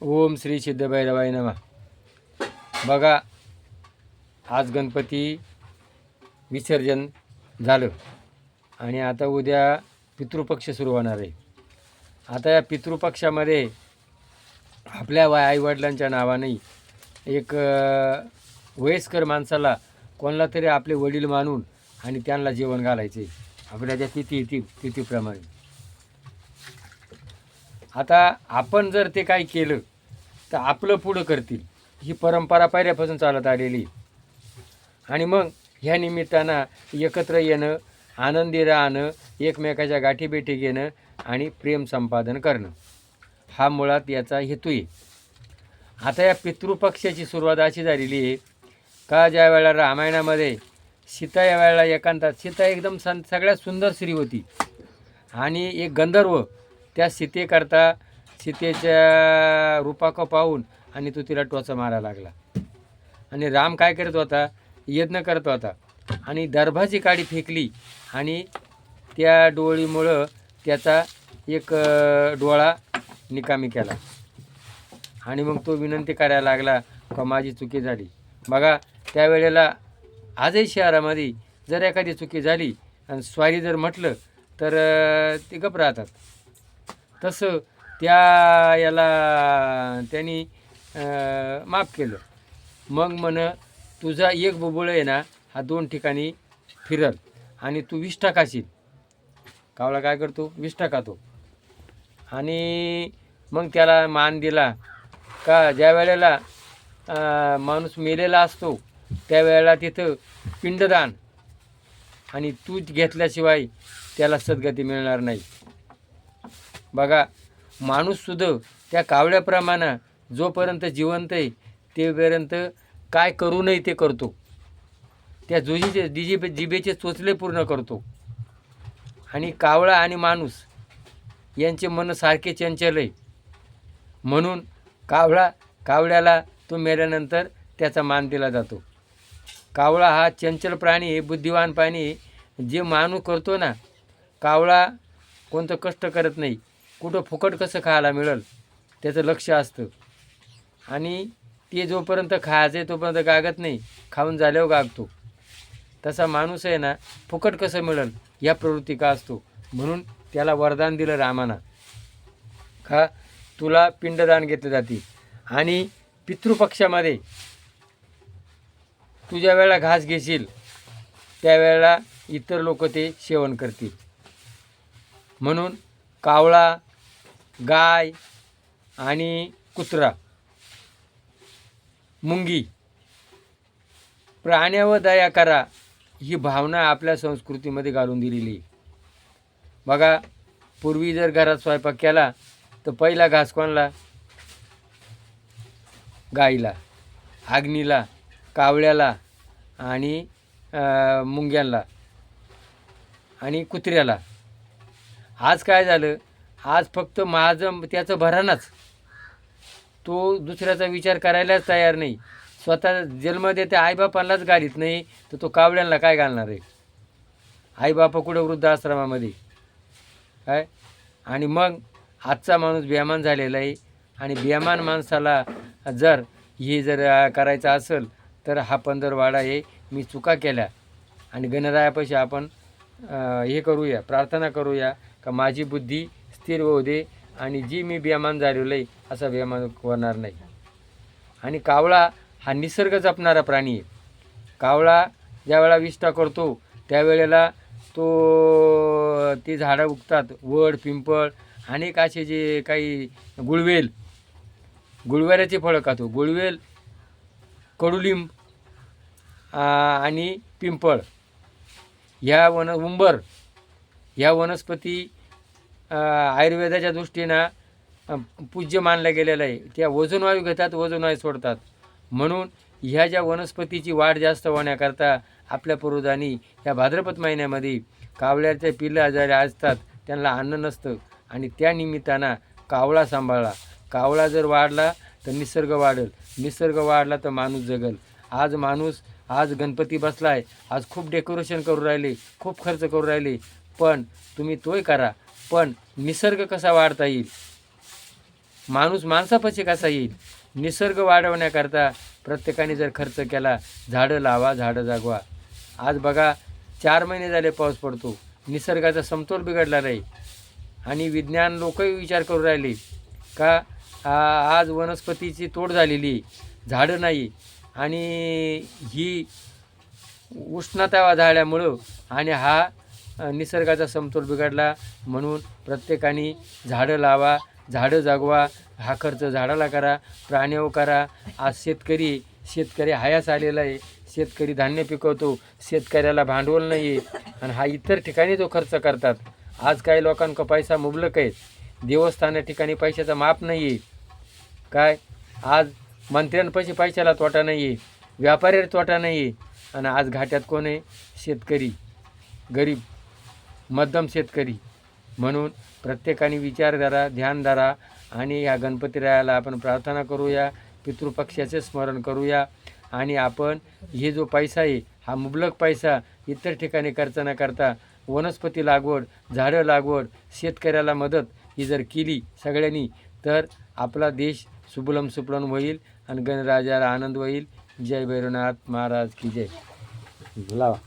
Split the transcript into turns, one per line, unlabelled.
ओम श्री सिद्धभैरवाय नमः. बघा, आज गणपती विसर्जन झालं आणि आता उद्या पितृपक्ष सुरू होणार आहे. आता या पितृपक्षामध्ये आपल्या आईवडिलांच्या नावाने एक वयस्कर माणसाला कोणाला तरी आपले वडील मानून आणि त्यांना जेवण घालायचे आपल्या ज्या तिथीप्रमाणे. आता आपण जर ते काय केलं तर आपलं पुढं करतील, ही परंपरा पहिल्यापासून चालत आलेली. आणि मग ह्या निमित्तानं एकत्र येणं, आनंदी राहणं, एकमेकाच्या गाठीभेटी घेणं आणि प्रेम संपादन करणं हा मुळात याचा हेतू आहे. आता या पितृपक्षाची सुरुवात अशी झालेली आहे का ज्या वेळेला रामायणामध्ये सीता या वेळेला एकांतात, सीता एकदम सगळ्यात सुंदर स्त्री होती आणि एक गंधर्व त्या सीतेकरता सीतेच्या रूपाक पाहून आणि तो तिला टोचा मारायला लागला. आणि राम काय करत होता, यज्ञ करत होता आणि दर्भाची काडी फेकली आणि त्या डोळीमुळं त्याचा एक डोळा निकामी केला. आणि मग तो विनंती करायला लागला का माझी चुकी झाली. बघा, त्यावेळेला आजही शहरामध्ये जर एखादी चुकी झाली आणि स्वारी जर म्हटलं तर ते गप राहतात. तसं त्या याला त्यांनी माफ केलं. मग तुझा एक बुबुळ आहे ना, हा 2 ठिकाणी फिरल आणि तू 20 टाकाशील. कावळा काय करतो, 20 टाकातो. आणि मग त्याला मान दिला का ज्या वेळेला माणूस मेलेला असतो त्यावेळेला तिथं पिंडदान आणि तू घेतल्याशिवाय त्याला सद्गती मिळणार नाही. बघा, माणूससुद्धा त्या कावळ्याप्रमाणे जोपर्यंत जिवंत आहे तेपर्यंत काय करू नये ते करतो. त्या जिभेचे चोचले पूर्ण करतो. आणि कावळा आणि माणूस यांचे मन सारखे चंचल आहे. म्हणून कावळ्याला तो मेल्यानंतर त्याचा मान दिला जातो. कावळा हा चंचल प्राणी आहे, बुद्धिवान प्राणी आहे. जे माणूस करतो ना, कावळा कोणतं कष्ट करत नाही, कुठं फुकट कसं खायला मिळेल त्याचं लक्ष असतं. आणि ते जोपर्यंत खायचं आहे तोपर्यंत गागत नाही, खाऊन झाल्यावर गागतो. तसा माणूस आहे ना, फुकट कसं मिळेल या प्रवृत्ती का असतो. म्हणून त्याला वरदान दिलं रामाना का तुला पिंडदान घेतले जाते. आणि पितृपक्षामध्ये तू ज्या वेळेला घास घेशील त्यावेळेला इतर लोक ते सेवन करतील. म्हणून कावळा, गाय आणि कुत्रा, मुंगी, प्राण्यावर दया करा ही भावना आपल्या संस्कृतीमध्ये घालून दिलेली. बघा, पूर्वी जर घरात स्वयंपाक केला तर पहिला घास कोणाला, गाईला, आग्नीला, कावळ्याला आणि मुंग्यांना आणि कुत्र्याला. आज काय झालं, आज फक्त माझं त्याचं भरानाच, तो दुसऱ्याचा विचार करायलाच तयार नाही. स्वतः जन्म देते आईबापांनाच घालीत नाही तर तो कावळ्यांना काय घालणार आहे. आईबापा कुठं वृद्धाश्रमामध्ये काय. आणि मग आजचा माणूस बेमान झालेला आहे. आणि बेमान माणसाला जर करायचं असेल तर हा पंधरवाडा आहे, मी चुका केल्या आणि गणरायापाशी आपण हे करूया, प्रार्थना करूया का माझी बुद्धी स्थिर होऊ दे आणि जी मी बेमान झालेलो आहे असा बेमान होणार नाही. आणि कावळा हा निसर्ग जपणारा प्राणी आहे. कावळा ज्यावेळेला विष्ठा करतो त्यावेळेला ती झाडं उगतात, वड, पिंपळ, अनेक असे जे काही गुळवेलाचे फळं खातो. गुळवेल, कडुलिंब आणि पिंपळ ह्या उंबर ह्या वनस्पती आयुर्वेदाच्या दृष्टीनं पूज्य मानल्या गेलेलं आहे. त्या वजनवायू घेतात, वजनवायू सोडतात. म्हणून ह्या ज्या वनस्पतीची वाढ जास्त होण्याकरता आपल्या पूर्वजांनी या भाद्रपद महिन्यामध्ये कावळ्याच्या पिल्लं जरी असतात त्यांना अन्न नसतं आणि त्या निमित्तानं कावळा सांभाळला. कावळा जर वाढला तर निसर्ग वाढेल, निसर्ग वाढला तर माणूस जगल. आज गणपती बसला आहे, आज खूप डेकोरेशन करू राहिले, खूप खर्च करू राहिले, पण तुम्ही तोही करा, पण निसर्ग कसा वाढता येईल माणूस माणसापाशी कसा येईल? निसर्ग वाढवण्याकरता प्रत्येकाने जर खर्च केला, झाडं लावा, झाडं जागवा. आज बघा 4 महिने झाले पाऊस पडतो, निसर्गाचा समतोल बिघडला नाही. आणि विज्ञान लोकही विचार करू राहिले का आज वनस्पतीची तोड झालेली, झाडं नाही, आणि ही उष्णता झाल्यामुळं आणि हा निसर्गाचा समतोल बिघडला. म्हणून प्रत्येकाने झाडं लावा, झाडं जगवा. हा खर्च झाडाला करा, प्राण्यावर करा. आज शेतकरी हयास आलेला आहे. शेतकरी धान्य पिकवतो, शेतकऱ्याला भांडवल नाही आहे, आणि हा इतर ठिकाणी जो खर्च करतात. आज काही लोकांका पैसा मुबलक आहे, देवस्थाना ठिकाणी पैशाचा माप नाही आहे. काय आज मंत्र्यांपाशी पैशाला तोटा नाही आहे, व्यापाऱ्याला तोटा नाही आहे, आणि आज घाट्यात कोण आहे? शेतकरी, गरीब, मध्यम शेतकरी. म्हणून प्रत्येकाने विचार धरा, ध्यान धरा, आणि या गणपतीरायाला आपण प्रार्थना करूया, पितृपक्षाचे स्मरण करूया. आणि आपण हे जो पैसा आहे हा मुबलक पैसा इतर ठिकाणी खर्च न करता वनस्पती लागवड, झाडं लागवड, शेतकऱ्याला मदत ही जर केली सगळ्यांनी, तर आपला देश सुबलम सुफलम होईल आणि गणराजाला आनंद होईल. जय भैरवनाथ महाराज की जय. लावा.